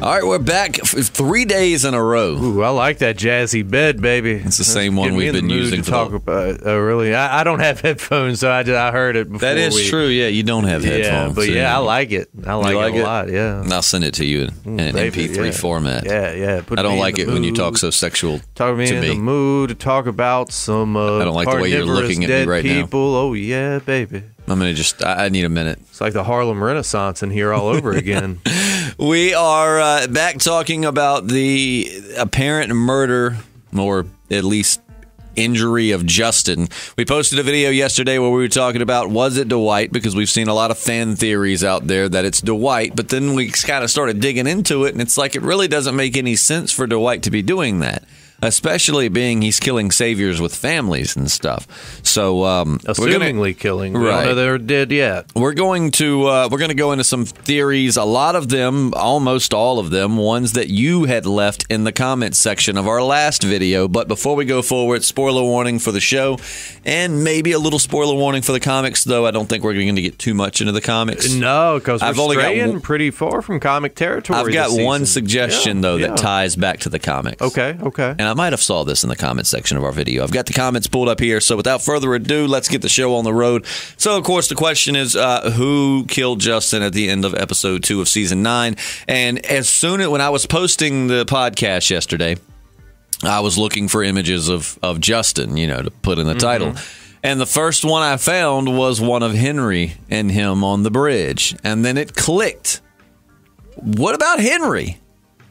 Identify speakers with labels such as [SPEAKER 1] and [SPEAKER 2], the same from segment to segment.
[SPEAKER 1] All right, we're back 3 days in a row.
[SPEAKER 2] Ooh, I like that jazzy bed, baby.
[SPEAKER 1] It's the same one we've been using
[SPEAKER 2] to talk about. Really, I don't have headphones, so I heard it before.
[SPEAKER 1] That is true. Yeah, you don't have headphones.
[SPEAKER 2] Yeah, but yeah, I like it. I like it a lot. Yeah,
[SPEAKER 1] and I'll send it to you in an MP3 format.
[SPEAKER 2] Yeah.
[SPEAKER 1] I don't like it when you talk so sexual.
[SPEAKER 2] Talk me in the mood to talk about some.
[SPEAKER 1] I don't like the way you're looking at me right
[SPEAKER 2] people.
[SPEAKER 1] now.
[SPEAKER 2] Oh yeah, baby.
[SPEAKER 1] I'm gonna I need a minute.
[SPEAKER 2] It's like the Harlem Renaissance in here all over again.
[SPEAKER 1] We are back talking about the apparent murder, or at least injury, of Justin. We posted a video yesterday where we were talking about, was it Dwight? Because we've seen a lot of fan theories out there that it's Dwight, but then we kind of started digging into it, and it's like it really doesn't make any sense for Dwight to be doing that. Especially being he's killing saviors with families and stuff. So
[SPEAKER 2] assumingly killing. We
[SPEAKER 1] right.
[SPEAKER 2] don't know they're dead yet.
[SPEAKER 1] We're going to go into some theories. A lot of them, almost all of them, ones that you had left in the comments section of our last video. But before we go forward, spoiler warning for the show, and maybe a little spoiler warning for the comics. Though I don't think we're going to get too much into the comics.
[SPEAKER 2] No, because we're straying pretty far from comic territory.
[SPEAKER 1] I've got one suggestion that ties back to the comics.
[SPEAKER 2] Okay.
[SPEAKER 1] And I might have saw this in the comments section of our video. I've got the comments pulled up here. So without further ado, let's get the show on the road. So, of course, the question is, who killed Justin at the end of episode 2 of season 9? And when I was posting the podcast yesterday, I was looking for images of Justin, to put in the title. And the first one I found was one of Henry and him on the bridge. And then it clicked. What about Henry?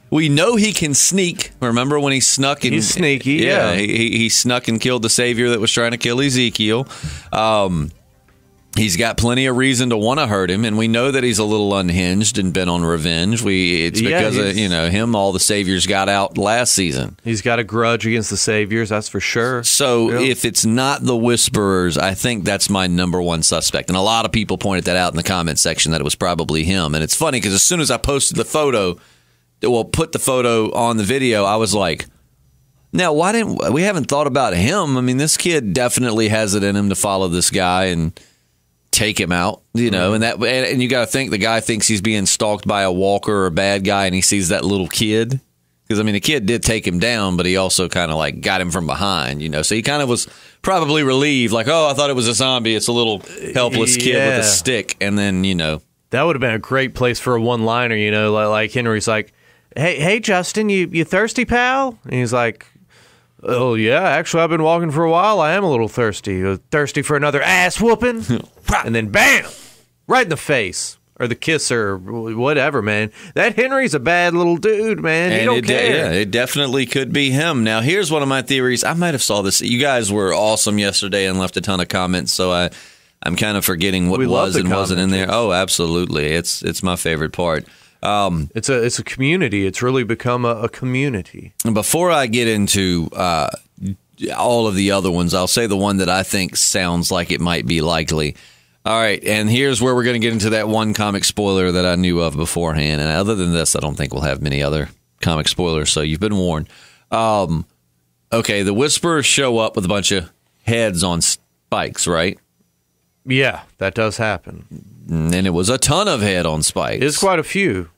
[SPEAKER 1] We know he can sneak. Remember when he snuck?
[SPEAKER 2] He's sneaky,
[SPEAKER 1] yeah. He snuck and killed the savior that was trying to kill Ezekiel. He's got plenty of reason to want to hurt him, and we know that he's a little unhinged and bent on revenge. It's because of him. All the saviors got out last season.
[SPEAKER 2] He's got a grudge against the saviors, that's for sure.
[SPEAKER 1] So if it's not the Whisperers, I think that's my number one suspect. And a lot of people pointed that out in the comment section that it was probably him. And it's funny because as soon as I posted the photo, put the photo on the video, I was like, now, why didn't we haven't thought about him? I mean, this kid definitely has it in him to follow this guy and take him out, and you got to think the guy thinks he's being stalked by a walker or a bad guy, and he sees that little kid. Because, the kid did take him down, but he also kind of like got him from behind, So he kind of was probably relieved, like, oh, I thought it was a zombie. It's a little helpless kid with a stick. And then,
[SPEAKER 2] That would have been a great place for a one-liner, like Henry's like, Hey, Justin, you thirsty, pal? And he's like, oh, yeah, actually, I've been walking for a while. I am a little thirsty. Thirsty for another ass whooping? And then, bam, right in the face. Or the kisser, whatever, man. That Henry's a bad little dude, man. He don't care.
[SPEAKER 1] It definitely could be him. Now, here's one of my theories. I might have saw this. You guys were awesome yesterday and left a ton of comments, so I'm kind of forgetting what was and wasn't in there. Oh, absolutely. It's my favorite part.
[SPEAKER 2] It's a community. It's really become a community.
[SPEAKER 1] Before I get into all of the other ones, I'll say the one that I think sounds like it might be likely. All right, and here's where we're going to get into that one comic spoiler that I knew of beforehand. And other than this, I don't think we'll have many other comic spoilers, so you've been warned. Okay, the Whisperers show up with a bunch of heads on spikes, right?
[SPEAKER 2] Yeah, that does happen.
[SPEAKER 1] And it was a ton of head on spikes.
[SPEAKER 2] It's quite a few.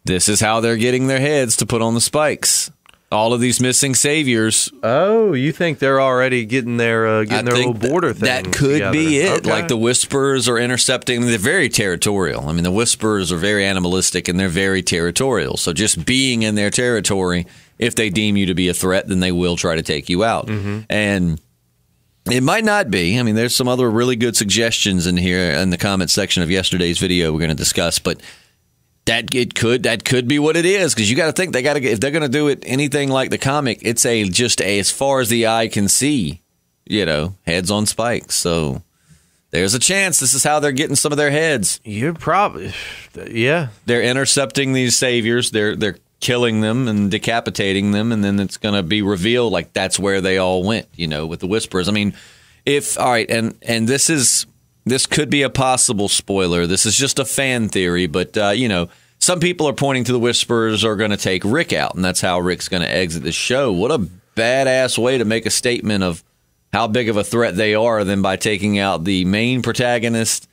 [SPEAKER 1] This is how they're getting their heads to put on the spikes. All of these missing saviors.
[SPEAKER 2] Oh, you think they're already getting their little border thing?
[SPEAKER 1] That could
[SPEAKER 2] together.
[SPEAKER 1] be it.
[SPEAKER 2] Okay.
[SPEAKER 1] Like the Whisperers are intercepting. They're very territorial. The Whisperers are very animalistic and they're very territorial. So just being in their territory, if they deem you to be a threat, then they will try to take you out. Mm-hmm. And it might not be. There's some other really good suggestions in here in the comment section of yesterday's video we're going to discuss, but that could be what it is, because you got to think if they're going to do it anything like the comic, it's as far as the eye can see, heads on spikes. So there's a chance this is how they're getting some of their heads.
[SPEAKER 2] You're probably, yeah.
[SPEAKER 1] They're intercepting these saviors. They're killing them and decapitating them, and then it's going to be revealed like that's where they all went, with the Whisperers. And this could be a possible spoiler. This is just a fan theory, but some people are pointing to the Whisperers are going to take Rick out, and that's how Rick's going to exit the show. What a badass way to make a statement of how big of a threat they are than by taking out the main protagonist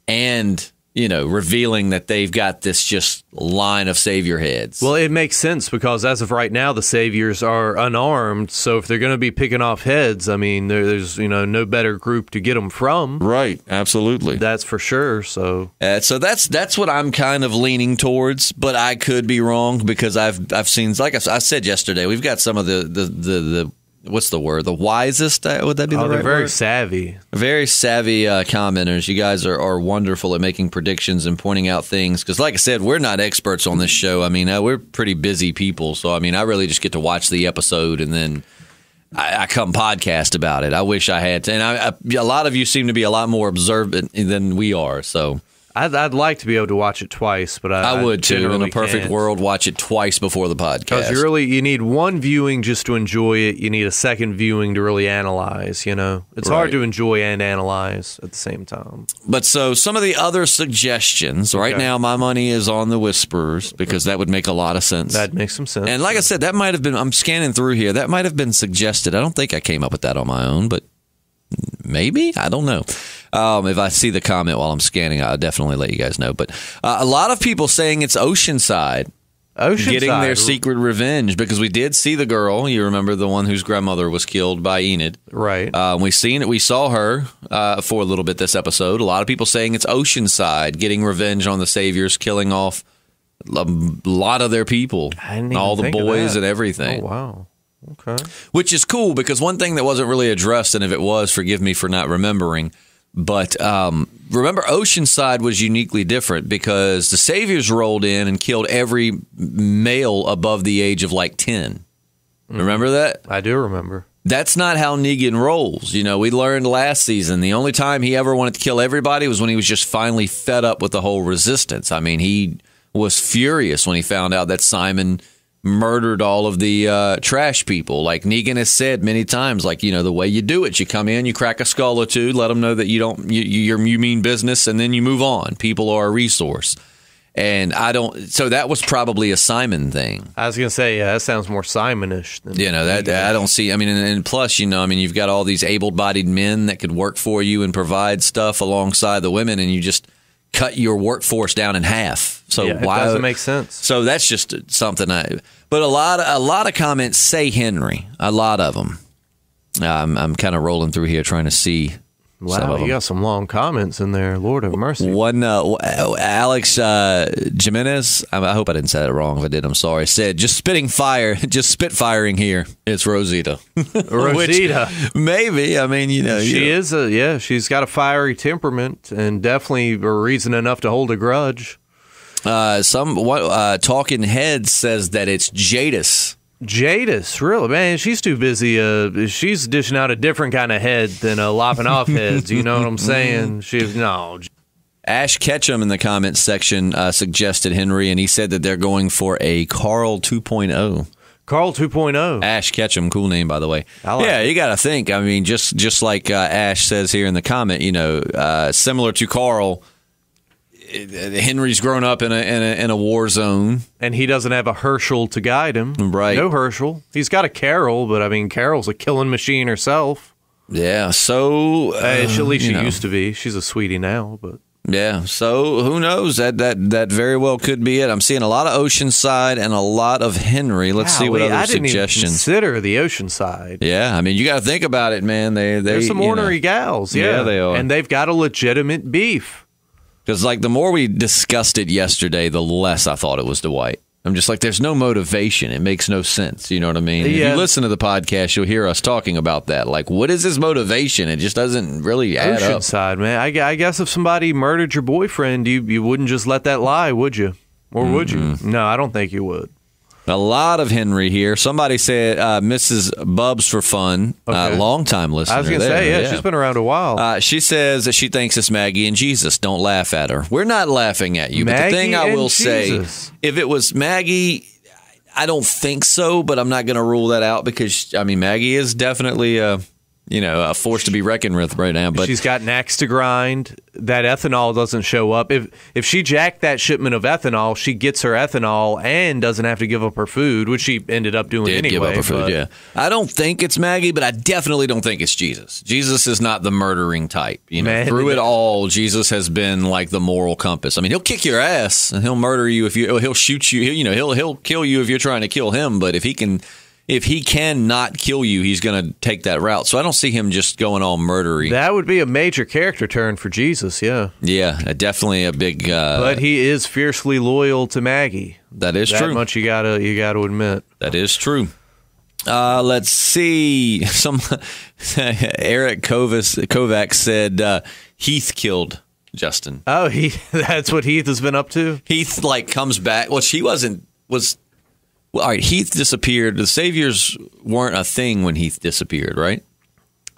[SPEAKER 1] and revealing that they've got this just line of savior heads.
[SPEAKER 2] Well, it makes sense because as of right now, the saviors are unarmed. So if they're going to be picking off heads, I mean, there's no better group to get them from.
[SPEAKER 1] Right, absolutely.
[SPEAKER 2] That's for sure. So
[SPEAKER 1] that's what I'm kind of leaning towards, but I could be wrong because I've seen, like I said yesterday, we've got some of the what's the word? The wisest? Would that be the right word?
[SPEAKER 2] They're very savvy.
[SPEAKER 1] Very savvy commenters. You guys are wonderful at making predictions and pointing out things. Because like I said, we're not experts on this show. I mean, we're pretty busy people. So, I mean, I really just get to watch the episode and then I come podcast about it. I wish I had to. And a lot of you seem to be a lot more observant than we are. So
[SPEAKER 2] I'd like to be able to watch it twice, but I
[SPEAKER 1] would too. In a perfect
[SPEAKER 2] can't.
[SPEAKER 1] world, watch it twice before the podcast.
[SPEAKER 2] Because you need one viewing just to enjoy it. You need a second viewing to really analyze. It's hard to enjoy and analyze at the same time.
[SPEAKER 1] But so some of the other suggestions. Right now, my money is on the Whisperers because that would make a lot of sense.
[SPEAKER 2] That makes some sense.
[SPEAKER 1] And like I said, that might have been. I'm scanning through here. That might have been suggested. I don't think I came up with that on my own, but maybe, I don't know. If I see the comment while I'm scanning, I'll definitely let you guys know. But a lot of people saying it's Oceanside getting their secret revenge because we did see the girl. You remember the one whose grandmother was killed by Enid,
[SPEAKER 2] right?
[SPEAKER 1] We saw her for a little bit this episode. A lot of people saying it's Oceanside getting revenge on the saviors, killing off a lot of their people, all the boys and everything.
[SPEAKER 2] Oh wow. Okay.
[SPEAKER 1] Which is cool because one thing that wasn't really addressed, and if it was, forgive me for not remembering, but remember Oceanside was uniquely different because the Saviors rolled in and killed every male above the age of like 10. Remember that?
[SPEAKER 2] I do remember.
[SPEAKER 1] That's not how Negan rolls. We learned last season the only time he ever wanted to kill everybody was when he was just finally fed up with the whole resistance. I mean, he was furious when he found out that Simon murdered all of the trash people. Like Negan has said many times, like, the way you do it, you come in, you crack a skull or two, let them know that you mean business, and then you move on. People are a resource. And so that was probably a Simon thing.
[SPEAKER 2] I was going to say, yeah, that sounds more Simonish than
[SPEAKER 1] that I don't see. I mean, and plus, you've got all these able-bodied men that could work for you and provide stuff alongside the women, and you just cut your workforce down in half. So
[SPEAKER 2] it doesn't make sense.
[SPEAKER 1] So that's just something. But a lot of comments say Henry. A lot of them. I'm kind of rolling through here trying to see.
[SPEAKER 2] Wow, you got some long comments in there. Lord have mercy.
[SPEAKER 1] One, Alex Jimenez, I hope I didn't say that wrong. If I did, I'm sorry. Said, just spit firing here. It's Rosita.
[SPEAKER 2] Rosita.
[SPEAKER 1] Which, maybe. I mean,
[SPEAKER 2] she's got a fiery temperament and definitely a reason enough to hold a grudge.
[SPEAKER 1] Talking Head says that it's Jadis.
[SPEAKER 2] Jadis, really, man, she's too busy. She's dishing out a different kind of head than lopping off heads. You know what I'm saying?
[SPEAKER 1] Ash Ketchum in the comments section suggested Henry, and he said that they're going for a Carl 2.0.
[SPEAKER 2] Carl 2.0.
[SPEAKER 1] Ash Ketchum, cool name, by the way. You got to think. I mean, just like Ash says here in the comment, similar to Carl, Henry's grown up in a war zone,
[SPEAKER 2] and he doesn't have a Herschel to guide him.
[SPEAKER 1] Right?
[SPEAKER 2] No Herschel. He's got a Carol, but I mean, Carol's a killing machine herself.
[SPEAKER 1] Yeah. So
[SPEAKER 2] at least she used to be. She's a sweetie now, but
[SPEAKER 1] yeah. So who knows? That very well could be it. I'm seeing a lot of Oceanside and a lot of Henry. Let's see what other suggestions.
[SPEAKER 2] I didn't even consider the Oceanside.
[SPEAKER 1] Yeah, I mean, you got to think about it, man. They're
[SPEAKER 2] some ornery gals. Yeah,
[SPEAKER 1] they are,
[SPEAKER 2] and they've got a legitimate beef.
[SPEAKER 1] Because, the more we discussed it yesterday, the less I thought it was Dwight. I'm just like, there's no motivation. It makes no sense. You know what I mean? Yeah. If you listen to the podcast, you'll hear us talking about that. Like, what is his motivation? It just doesn't really add up.
[SPEAKER 2] Oceanside, man. I guess if somebody murdered your boyfriend, you wouldn't just let that lie, would you? Or would you? No, I don't think you would.
[SPEAKER 1] A lot of Henry here. Somebody said Mrs. Bubs for fun. Long-time listener.
[SPEAKER 2] I was going to say, she's been around a while.
[SPEAKER 1] She says that she thinks it's Maggie and Jesus. Don't laugh at her. We're not laughing at you. But the thing I will say, if it was Maggie, I don't think so, but I'm not going to rule that out because, I mean, Maggie is definitely a force to be reckoned with right now. But
[SPEAKER 2] she's got an axe to grind. That ethanol doesn't show up. If she jacked that shipment of ethanol, she gets her ethanol and doesn't have to give up her food, which she ended up doing anyway.
[SPEAKER 1] Give up her food, yeah. I don't think it's Maggie, but I definitely don't think it's Jesus. Jesus is not the murdering type. Through it all, Jesus has been like the moral compass. I mean, he'll kick your ass and he'll murder you he'll shoot you. He'll kill you if you're trying to kill him. But if he can not kill you, he's going to take that route. So I don't see him just going all murdery.
[SPEAKER 2] That would be a major character turn for Jesus, yeah.
[SPEAKER 1] Yeah, definitely a big...
[SPEAKER 2] but he is fiercely loyal to Maggie.
[SPEAKER 1] That is true.
[SPEAKER 2] That much you gotta admit.
[SPEAKER 1] That is true. Let's see. Eric Kovac said Heath killed Justin.
[SPEAKER 2] Oh, that's what Heath has been up to?
[SPEAKER 1] Heath, comes back. Well, all right, Heath disappeared. The Saviors weren't a thing when Heath disappeared, right?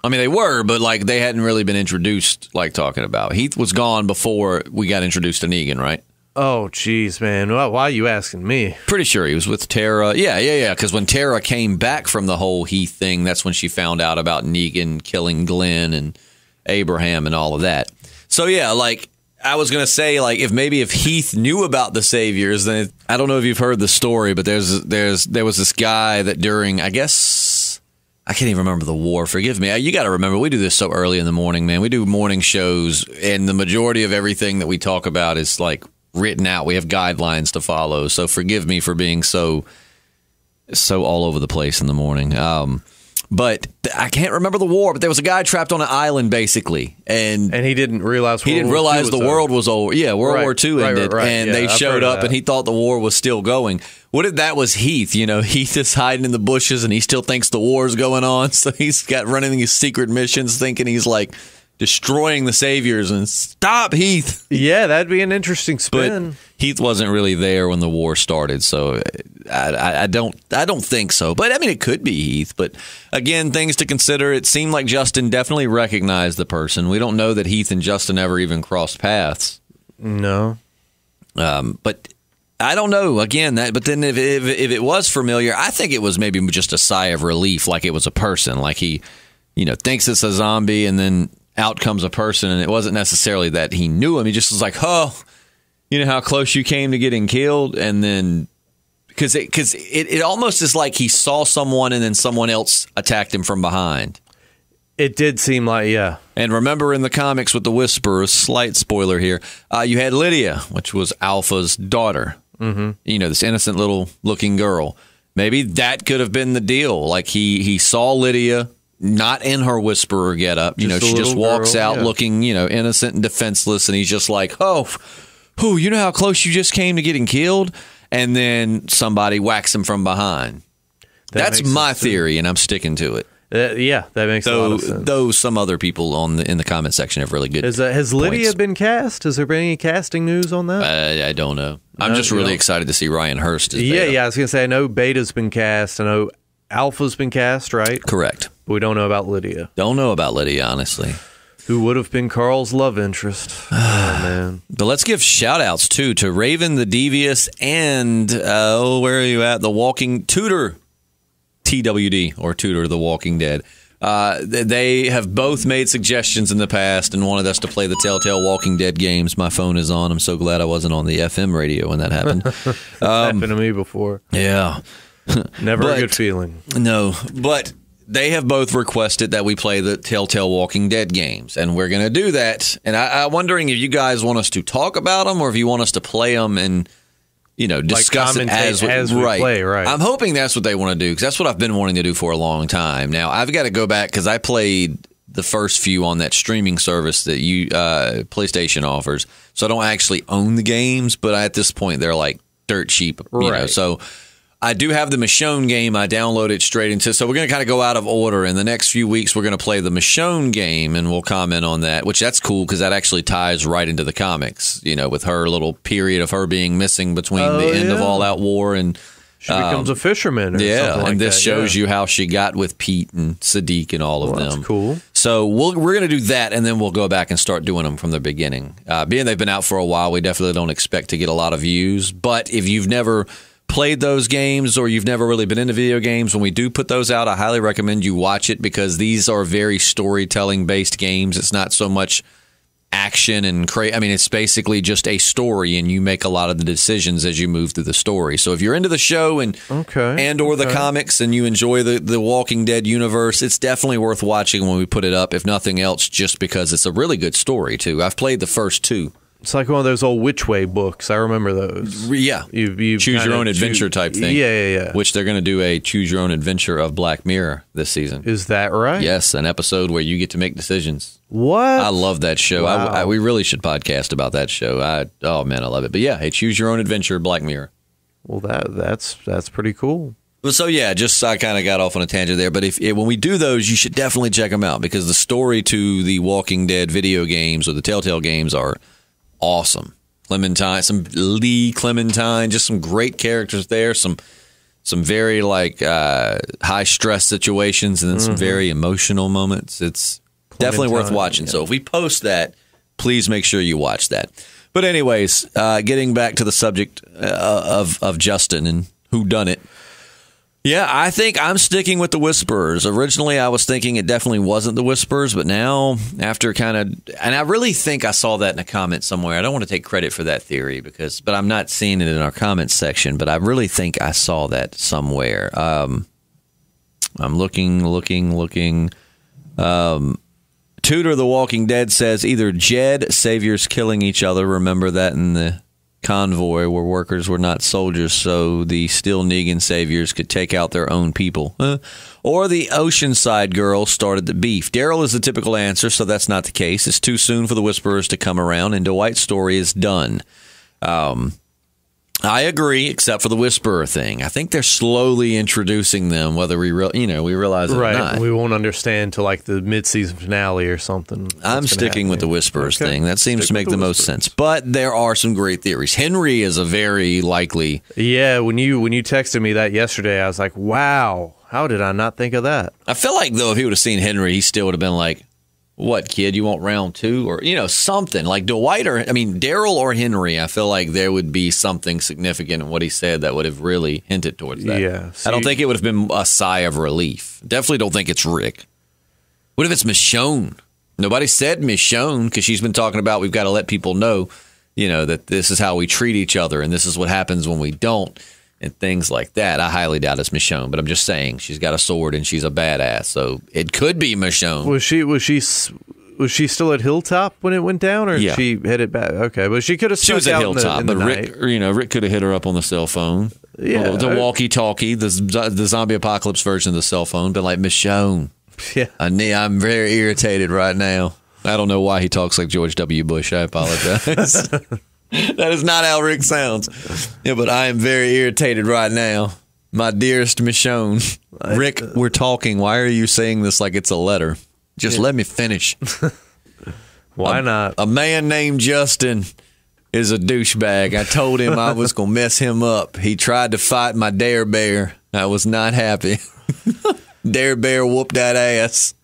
[SPEAKER 1] I mean, they were, but they hadn't really been introduced, talking about. Heath was gone before we got introduced to Negan, right?
[SPEAKER 2] Oh, geez, man. Why are you asking me?
[SPEAKER 1] Pretty sure he was with Tara. Yeah. Because when Tara came back from the whole Heath thing, that's when she found out about Negan killing Glenn and Abraham and all of that. So, yeah, I was going to say, if Heath knew about the Saviors, then I don't know if you've heard the story, but there was this guy that during, I guess, I can't even remember the war. Forgive me. You got to remember, we do this so early in the morning, man. We do morning shows, and the majority of everything that we talk about is written out. We have guidelines to follow. So forgive me for being so all over the place in the morning. But I can't remember the war, but there was a guy trapped on an island, basically. And
[SPEAKER 2] he didn't realize
[SPEAKER 1] the world was over. Yeah, World War II ended.
[SPEAKER 2] Right.
[SPEAKER 1] And they showed up, and he thought the war was still going. What if that was Heath? Heath is hiding in the bushes, and he still thinks the war's going on. So he's got running these secret missions, thinking he's destroying the Saviors. And stop, Heath!
[SPEAKER 2] Yeah, that'd be an interesting spin.
[SPEAKER 1] But Heath wasn't really there when the war started, so I don't think so. But I mean, it could be Heath. But again, things to consider. It seemed like Justin definitely recognized the person. We don't know that Heath and Justin ever even crossed paths.
[SPEAKER 2] No.
[SPEAKER 1] But I don't know. Again, but then if it was familiar, I think it was maybe just a sigh of relief, like it was a person, like he, thinks it's a zombie, and then out comes a person, and it wasn't necessarily that he knew him. He just was like, oh, you know how close you came to getting killed? And then, because it almost is like he saw someone and then someone else attacked him from behind.
[SPEAKER 2] It did seem like, yeah.
[SPEAKER 1] And remember in the comics with the Whisperer, slight spoiler here, you had Lydia, which was Alpha's daughter. Mm-hmm. This innocent little looking girl. Maybe that could have been the deal. He saw Lydia, not in her Whisperer getup. She just walks out looking, innocent and defenseless, and he's just like, oh, you know how close you just came to getting killed? And then somebody whacks him from behind. That's my theory, and I'm sticking to it.
[SPEAKER 2] That makes a lot of sense.
[SPEAKER 1] Though some other people in the comment section have really good
[SPEAKER 2] Has Lydia been cast? Has there been any casting news on that?
[SPEAKER 1] I don't know. I'm just really excited to see Ryan Hurst as Beta.
[SPEAKER 2] Yeah, I was going to say, I know Beta's been cast. I know Alpha's been cast, right?
[SPEAKER 1] Correct.
[SPEAKER 2] But we don't know about Lydia.
[SPEAKER 1] Don't know about Lydia, honestly.
[SPEAKER 2] Who would have been Carl's love interest. Oh, man.
[SPEAKER 1] But let's give shout-outs, too, to Raven the Devious and, where are you at? The Walking Tutor. TWD, or Tutor the Walking Dead. They have both made suggestions in the past and wanted us to play the Telltale Walking Dead games. My phone is on. I'm so glad I wasn't on the FM radio when that happened.
[SPEAKER 2] Happened to me before.
[SPEAKER 1] Yeah.
[SPEAKER 2] Never a good feeling.
[SPEAKER 1] No, but they have both requested that we play the Telltale Walking Dead games, and we're going to do that. And I'm wondering if you guys want us to talk about them or if you want us to play them and discuss it as we play, right? I'm hoping that's what they want to do, because that's what I've been wanting to do for a long time. Now, I've got to go back, because I played the first few on that streaming service that PlayStation offers, so I don't actually own the games, but at this point, they're dirt cheap, so I do have the Michonne game. I downloaded straight into, so we're going to kind of go out of order. In the next few weeks, we're going to play the Michonne game, and we'll comment on that, which that's cool because that actually ties right into the comics, with her little period of her being missing between the end of All Out War and
[SPEAKER 2] she becomes a fisherman. Or something like
[SPEAKER 1] and this shows you how she got with Pete and Sadiq and all of them.
[SPEAKER 2] That's cool.
[SPEAKER 1] So we're going to do that, and then we'll go back and start doing them from the beginning. Being they've been out for a while, we definitely don't expect to get a lot of views, but if you've never played those games or you've never really been into video games, when we do put those out, I highly recommend you watch it because these are very storytelling-based games. It's not so much action and it's basically just a story, and you make a lot of the decisions as you move through the story. So if you're into the show and the comics and you enjoy the Walking Dead universe, it's definitely worth watching when we put it up, if nothing else, just because it's a really good story, too. I've played the first 2.
[SPEAKER 2] It's like one of those old Which Way books. I remember those.
[SPEAKER 1] Yeah.
[SPEAKER 2] You
[SPEAKER 1] choose your own adventure type thing.
[SPEAKER 2] Yeah.
[SPEAKER 1] Which they're going to do a choose your own adventure of Black Mirror this season.
[SPEAKER 2] Is that right?
[SPEAKER 1] Yes, an episode where you get to make decisions.
[SPEAKER 2] What?
[SPEAKER 1] I love that show.
[SPEAKER 2] Wow.
[SPEAKER 1] We really should podcast about that show. I love it. But yeah, hey, choose your own adventure, Black Mirror.
[SPEAKER 2] Well, that's pretty cool.
[SPEAKER 1] Well, so yeah, I kind of got off on a tangent there. But when we do those, you should definitely check them out because the story to the Walking Dead video games or the Telltale games are awesome. Clementine, some Lee Clementine, just some great characters there. Some very high stress situations, and then some very emotional moments. It's definitely worth watching. Yeah. So if we post that, please make sure you watch that. But anyways, getting back to the subject of Justin and who done it. Yeah, I think I'm sticking with the Whisperers. Originally, I was thinking it definitely wasn't the Whisperers, but now, after and I really think I saw that in a comment somewhere. I don't want to take credit for that theory, but I'm not seeing it in our comments section, but I really think I saw that somewhere. I'm looking. Tudor the Walking Dead says either Jed, saviors killing each other, remember that in the convoy where workers were not soldiers, so the still Negan saviors could take out their own people. Or the Oceanside girl started the beef. Daryl is the typical answer, so that's not the case. It's too soon for the Whisperers to come around, and Dwight's story is done. I agree, except for the Whisperer thing. I think they're slowly introducing them, whether we realize it or not.
[SPEAKER 2] We won't understand till like the mid-season finale or something.
[SPEAKER 1] I'm sticking with the Whisperers thing. That seems to make the most sense. But there are some great theories. Henry is a very likely.
[SPEAKER 2] Yeah, when you texted me that yesterday, I was like, wow, how did I not think of that?
[SPEAKER 1] I feel like, though, if he would have seen Henry, he still would have been like, what, kid, you want round 2? Or, something. Like Daryl or Henry, I feel like there would be something significant in what he said that would have really hinted towards that.
[SPEAKER 2] Yeah.
[SPEAKER 1] I don't think it would have been a sigh of relief. Definitely don't think it's Rick. What if it's Michonne? Nobody said Michonne because she's been talking about we've got to let people know, that this is how we treat each other and this is what happens when we don't and things like that. I highly doubt it's Michonne, but I'm just saying she's got a sword and she's a badass, so it could be Michonne.
[SPEAKER 2] Was she still at Hilltop when it went down, or she headed back? Okay, but she could have.
[SPEAKER 1] She was at Hilltop, but Rick could have hit her up on the cell phone.
[SPEAKER 2] Yeah,
[SPEAKER 1] the walkie-talkie, the zombie apocalypse version of the cell phone, been like Michonne.
[SPEAKER 2] Yeah,
[SPEAKER 1] I'm very irritated right now. I don't know why he talks like George W. Bush. I apologize. That is not how Rick sounds. Yeah, but I am very irritated right now. My dearest Michonne. Rick, we're talking. Why are you saying this like it's a letter? Just let me finish.
[SPEAKER 2] Why not?
[SPEAKER 1] A man named Justin is a douchebag. I told him I was going to mess him up. He tried to fight my Dare Bear. I was not happy. Dare Bear whooped that ass.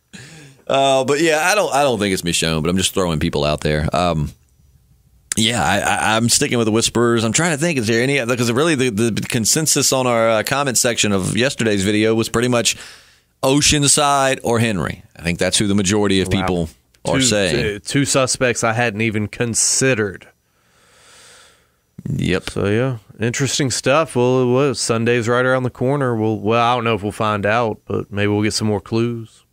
[SPEAKER 1] But yeah, I don't think it's Michonne, but I'm just throwing people out there. I'm sticking with the Whisperers. I'm trying to think, is there any, because really the consensus on our comment section of yesterday's video was pretty much Oceanside or Henry. I think that's who the majority of people are saying.
[SPEAKER 2] Two suspects I hadn't even considered.
[SPEAKER 1] Yep.
[SPEAKER 2] So, yeah, interesting stuff. Well, Sunday's right around the corner. I don't know if we'll find out, but maybe we'll get some more clues.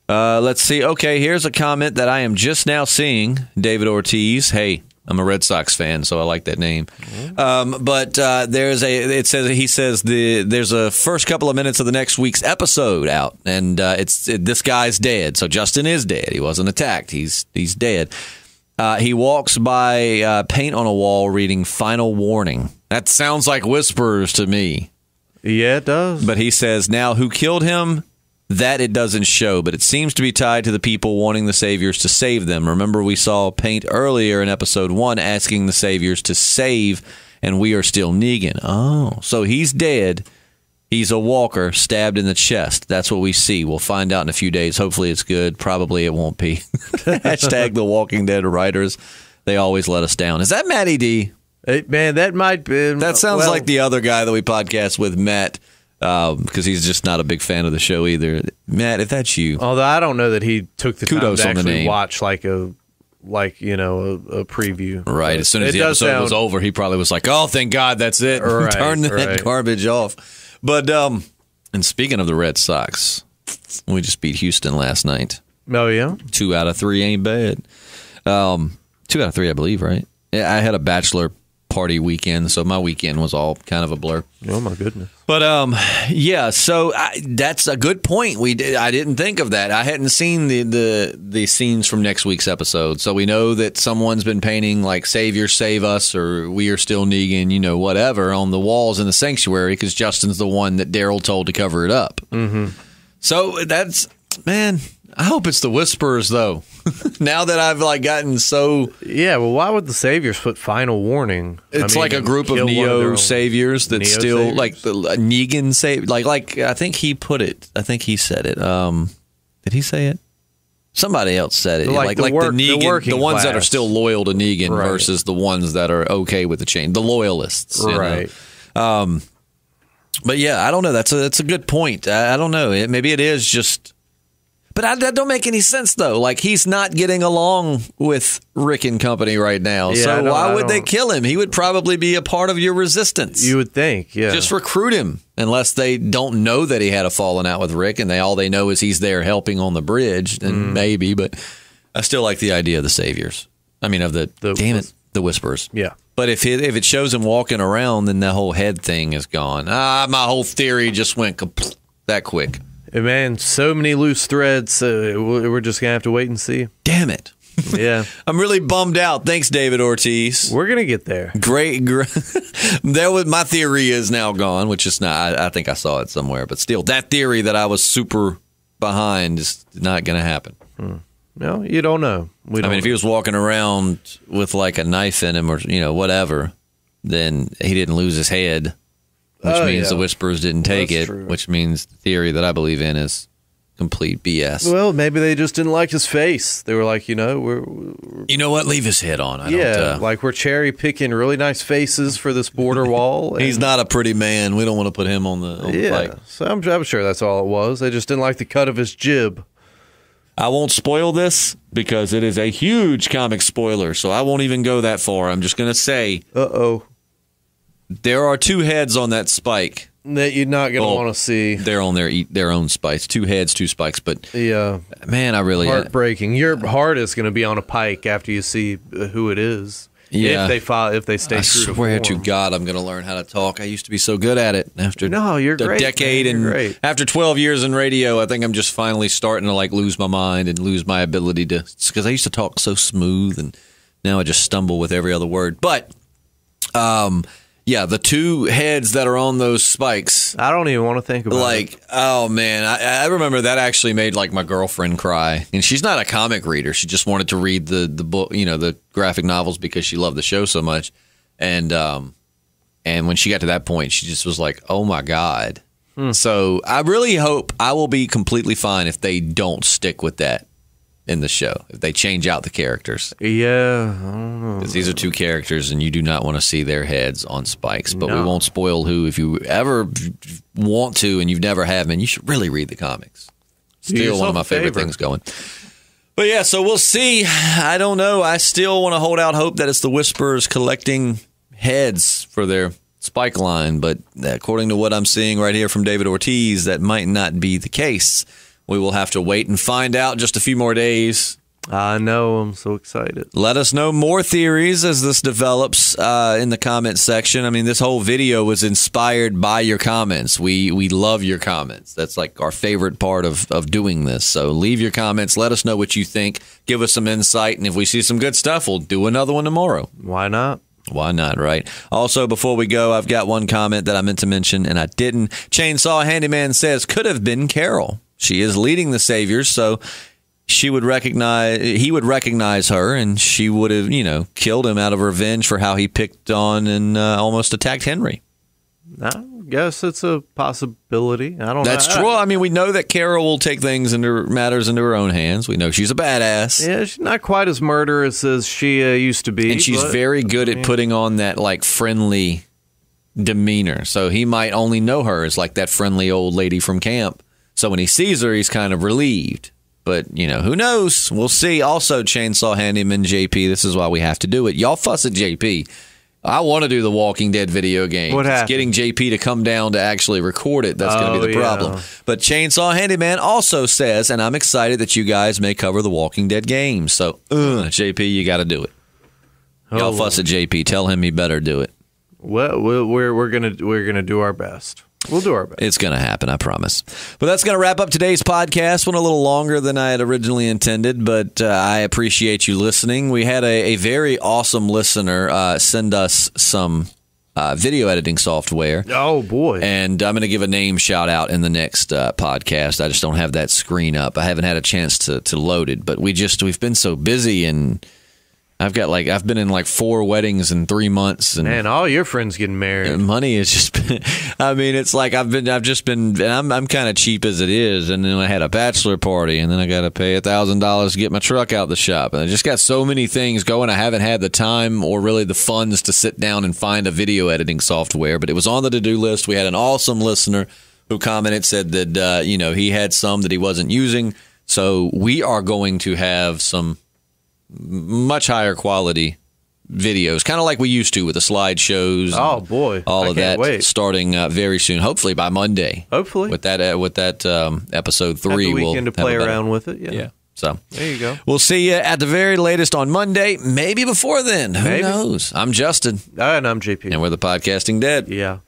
[SPEAKER 1] Let's see. Okay, here's a comment that I am just now seeing. David Ortiz. Hey, I'm a Red Sox fan, so I like that name. But he says there's a first couple of minutes of the next week's episode out, and this guy's dead. So Justin is dead. He wasn't attacked. He's dead. He walks by paint on a wall reading Final Warning. That sounds like Whisperers to me.
[SPEAKER 2] Yeah, it does.
[SPEAKER 1] But he says, now who killed him? That it doesn't show, but it seems to be tied to the people wanting the Saviors to save them. Remember, we saw Paint earlier in episode 1 asking the Saviors to save, and we are still Negan. Oh, so he's dead. He's a walker stabbed in the chest. That's what we see. We'll find out in a few days. Hopefully it's good. Probably it won't be. Hashtag The Walking Dead writers. They always let us down. Is that Matty D?
[SPEAKER 2] Hey, man, that might be.
[SPEAKER 1] That sounds like the other guy that we podcast with, Matt, because he's just not a big fan of the show either. Matt, if that's you.
[SPEAKER 2] Although I don't know that he took the
[SPEAKER 1] Kudos
[SPEAKER 2] time
[SPEAKER 1] on
[SPEAKER 2] to
[SPEAKER 1] the
[SPEAKER 2] actually
[SPEAKER 1] name.
[SPEAKER 2] watch a preview.
[SPEAKER 1] Right.
[SPEAKER 2] But
[SPEAKER 1] As soon as the episode was over, he probably was like, oh, thank God, that's it.
[SPEAKER 2] Right,
[SPEAKER 1] Turn that
[SPEAKER 2] right.
[SPEAKER 1] garbage off. But, and speaking of the Red Sox, we just beat Houston last night.
[SPEAKER 2] Oh, yeah?
[SPEAKER 1] 2 out of 3 ain't bad. 2 out of 3, I believe, right? Yeah, I had a bachelor party weekend, so my weekend was all kind of a blur.
[SPEAKER 2] Oh, my goodness.
[SPEAKER 1] But yeah, so that's a good point. I didn't think of that. I hadn't seen the scenes from next week's episode, so we know that someone's been painting like "Savior, save us" or "We are still Negan," whatever, on the walls in the sanctuary because Justin's the one that Daryl told to cover it up. Mm-hmm. So that's, man. I hope it's the Whisperers though. Now that I've gotten so
[SPEAKER 2] Yeah, well, why would the Saviors put final warning?
[SPEAKER 1] it's like a group of
[SPEAKER 2] kill one their
[SPEAKER 1] Neo
[SPEAKER 2] own-
[SPEAKER 1] saviors that
[SPEAKER 2] Neo
[SPEAKER 1] still
[SPEAKER 2] saviors?
[SPEAKER 1] like the Negan save like I think he put it. I think he said it. Did he say it? Somebody else said it.
[SPEAKER 2] Like the
[SPEAKER 1] the
[SPEAKER 2] Negan,
[SPEAKER 1] working, the ones that are
[SPEAKER 2] class.
[SPEAKER 1] still loyal to Negan
[SPEAKER 2] Right.
[SPEAKER 1] versus the ones that are okay with the change, the loyalists.
[SPEAKER 2] Right.
[SPEAKER 1] But yeah, I don't know. That's a good point. I don't know. Maybe it is just. But that don't make any sense, though. Like, he's not getting along with Rick and company right now.
[SPEAKER 2] Yeah,
[SPEAKER 1] so why would they
[SPEAKER 2] don't-
[SPEAKER 1] kill him? He would probably be a part of your resistance.
[SPEAKER 2] You would think, yeah.
[SPEAKER 1] Just recruit him, unless they don't know that he had a falling out with Rick, and all they know is he's there helping on the bridge. Then maybe, but I still like the idea of the saviors. I mean, of the Whisperers.
[SPEAKER 2] Yeah.
[SPEAKER 1] But if it shows him walking around, then the whole head thing is gone. My whole theory just went that quick.
[SPEAKER 2] And man, so many loose threads. We're just going to have to wait and see.
[SPEAKER 1] Damn it.
[SPEAKER 2] Yeah.
[SPEAKER 1] I'm really bummed out. Thanks, David Ortiz.
[SPEAKER 2] We're going to get there.
[SPEAKER 1] Great. My theory is now gone, which is not. I think I saw it somewhere, but still, that theory that I was super behind is not going to happen.
[SPEAKER 2] No, you don't know.
[SPEAKER 1] I mean, if he was walking around with like a knife in him or whatever, then he didn't lose his head, which means the Whisperers didn't take
[SPEAKER 2] That's
[SPEAKER 1] it,
[SPEAKER 2] true.
[SPEAKER 1] which means the theory that I believe in is complete BS.
[SPEAKER 2] Well, maybe they just didn't like his face. They were like, we're
[SPEAKER 1] You know what? Leave his head on. I don't,
[SPEAKER 2] like we're cherry picking really nice faces for this border wall.
[SPEAKER 1] he's
[SPEAKER 2] and-
[SPEAKER 1] not a pretty man. We don't want to put him on the
[SPEAKER 2] Yeah,
[SPEAKER 1] like.
[SPEAKER 2] so I'm sure that's all it was. They just didn't like the cut of his jib.
[SPEAKER 1] I won't spoil this because it is a huge comic spoiler, so I won't even go that far. I'm just going to say
[SPEAKER 2] Uh-oh.
[SPEAKER 1] there are 2 heads on that spike.
[SPEAKER 2] That you're not going to
[SPEAKER 1] Oh.
[SPEAKER 2] want to see.
[SPEAKER 1] They're on their own spikes. 2 heads, 2 spikes. But
[SPEAKER 2] Yeah,
[SPEAKER 1] man, I really
[SPEAKER 2] heartbreaking. Your heart is going to be on a pike after you see who it is.
[SPEAKER 1] Yeah.
[SPEAKER 2] If they stay
[SPEAKER 1] I
[SPEAKER 2] true
[SPEAKER 1] swear
[SPEAKER 2] to
[SPEAKER 1] to
[SPEAKER 2] form.
[SPEAKER 1] God, I'm going to learn how to talk. I used to be so good at it. After
[SPEAKER 2] No, you're
[SPEAKER 1] a
[SPEAKER 2] great,
[SPEAKER 1] decade
[SPEAKER 2] man.
[SPEAKER 1] and
[SPEAKER 2] You're great.
[SPEAKER 1] after 12 years in radio, I think I'm just finally starting to lose my mind and lose my ability to, because I used to talk so smooth and now I just stumble with every other word. But yeah, the 2 heads that are on those spikes.
[SPEAKER 2] I don't even want to think about it.
[SPEAKER 1] Oh man, I remember that actually made my girlfriend cry, and she's not a comic reader. She just wanted to read the book, the graphic novels because she loved the show so much, and when she got to that point, she just was like, "Oh my God!" So I really hope I will be completely fine if they don't stick with that in the show. If they change out the characters,
[SPEAKER 2] Yeah, I don't know.
[SPEAKER 1] because these are 2 characters, and you do not want to see their heads on spikes. But we
[SPEAKER 2] No.
[SPEAKER 1] won't spoil who. If you ever want to, and you've never have, man, you should really read the comics. Still
[SPEAKER 2] yourself
[SPEAKER 1] one of my
[SPEAKER 2] a
[SPEAKER 1] favorite
[SPEAKER 2] favor.
[SPEAKER 1] things going. But yeah, so we'll see. I don't know. I still want to hold out hope that it's the Whisperers collecting heads for their spike line. But according to what I'm seeing right here from David Ortiz, that might not be the case. We will have to wait and find out just a few more days.
[SPEAKER 2] I know. I'm so excited.
[SPEAKER 1] Let us know more theories as this develops in the comment section. I mean, this whole video was inspired by your comments. We love your comments. That's like our favorite part of doing this. So leave your comments. Let us know what you think. Give us some insight. And if we see some good stuff, we'll do another one tomorrow.
[SPEAKER 2] Why not?
[SPEAKER 1] Why not, right? Also, before we go, I've got one comment that I meant to mention, and I didn't. Chainsaw Handyman says, could have been Carol. She is leading the Saviors, so he would recognize her, and she would have, killed him out of revenge for how he picked on and almost attacked Henry.
[SPEAKER 2] I guess it's a possibility. I don't know.
[SPEAKER 1] That's true. I mean, we know that Carol will take things into matters into her own hands. We know she's a badass.
[SPEAKER 2] Yeah, she's not quite as murderous as she used to be.
[SPEAKER 1] And she's very good at putting on that, like, friendly demeanor. So he might only know her as, like, that friendly old lady from camp. So when he sees her, he's kind of relieved. But, you know, who knows? We'll see. Also, Chainsaw Handyman, JP, this is why we have to do it. Y'all fuss at JP. I want to do the Walking Dead video game.
[SPEAKER 2] What happened?
[SPEAKER 1] It's getting JP to come down to actually record it. That's going to be the problem. But Chainsaw Handyman also says, and I'm excited that you guys may cover the Walking Dead games. So, JP, you got to do it. Y'all fuss at JP. Tell him he better do it.
[SPEAKER 2] Well, we're gonna do our best. We'll do our best.
[SPEAKER 1] It's going to happen, I promise. But that's going to wrap up today's podcast. Went a little longer than I had originally intended, but I appreciate you listening. We had a very awesome listener send us some video editing software.
[SPEAKER 2] Oh, boy.
[SPEAKER 1] And I'm going to give a name shout out in the next podcast. I just don't have that screen up. I haven't had a chance to load it, but we've been so busy, and I've been in like 4 weddings in 3 months, and
[SPEAKER 2] man, all your friends getting married.
[SPEAKER 1] Money has just been, I mean, it's like I've just been, and I'm kind of cheap as it is, and then I had a bachelor party, and then I got to pay $1,000 to get my truck out the shop, and I just got so many things going. I haven't had the time or really the funds to sit down and find a video editing software, but it was on the to-do list. We had an awesome listener who commented, said that he had some that he wasn't using, so we are going to have some much higher quality videos, kind of like we used to with the slideshows.
[SPEAKER 2] Oh boy,
[SPEAKER 1] all of that wait. Starting very soon, hopefully by Monday.
[SPEAKER 2] Hopefully
[SPEAKER 1] with that episode 3,
[SPEAKER 2] have the weekend
[SPEAKER 1] we'll
[SPEAKER 2] to play around with it.
[SPEAKER 1] Yeah. So
[SPEAKER 2] there you go.
[SPEAKER 1] We'll see you at the very latest on Monday, maybe before then. Who knows? I'm Justin,
[SPEAKER 2] and I'm JP,
[SPEAKER 1] and we're the Podcasting Dead.
[SPEAKER 2] Yeah.